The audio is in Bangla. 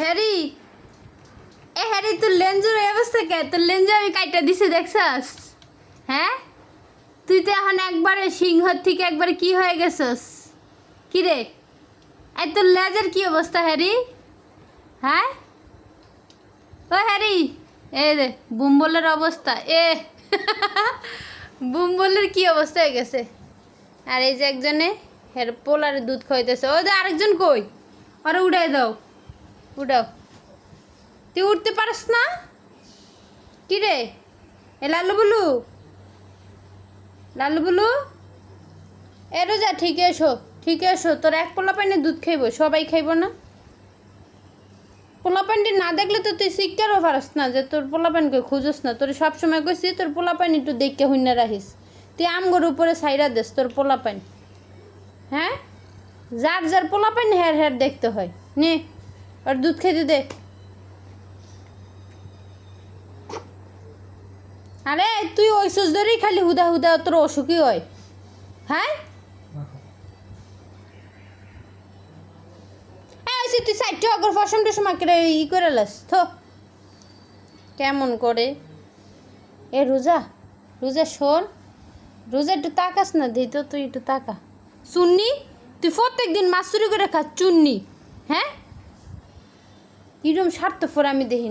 হ্যারি, এ হ্যারি তোর লেঞ্জুর এই অবস্থা কে? তোর লেঞ্জু আমি কাইটা দিছি দেখছস? হ্যাঁ, তুই তো এখন একবারে সিংহর থেকে একবারে কি হয়ে গেছস? কি রে, এই তোর লেজের কি অবস্থা হ্যারি? হ্যাঁ ও হ্যারি, এ রে বুম্বলের অবস্থা এ বুম্বলের কি অবস্থা হয়ে গেছে। আর এই যে একজনে হের পোলারে দুধ খাইতেছে। ও যে আরেকজন কই? আরে উড়াই দাও, উড়াও। তুই উঠতে পারস না? কি রে, এ লালু বুলু, লালু বুলু, এ রোজা ঠিক এসো, ঠিক এসো। তোর এক পোলা পাইনে দুধ খাইব, সবাই খাইব না? পোলাপানটি না দেখলে তো তুই শিক্ষারও পারস না যে তোর পোলাপানকে খুঁজস না। তোর সবসময় কইছি তোর পোলাপান একটু দেখে হুইনা রাখিস। তুই আমগোর উপরে সাইরা দেস তোর পোলাপান। হ্যাঁ, যার যার পোলাপান হের হের দেখতে হয়। নে আর দুধ খেতে দে। আরে তুই ওই সোজ ধরেই খালি হুদা হুদা তোর অসুখই হয়। হ্যাঁ, তুই সাইডটা অগর ফসম টসম আঁকড়ে ই করে লাস থো। কেমন করে এ রোজা, রোজা শোন, রোজা একটু তাকাস না দিই তো, তুই একটু তাকা। চুন্নি, তুই প্রত্যেক দিন মাছ চুরি করে খাস চুন্নি। হ্যাঁ, কিরম স্বার্থপর আমি দেখিনি।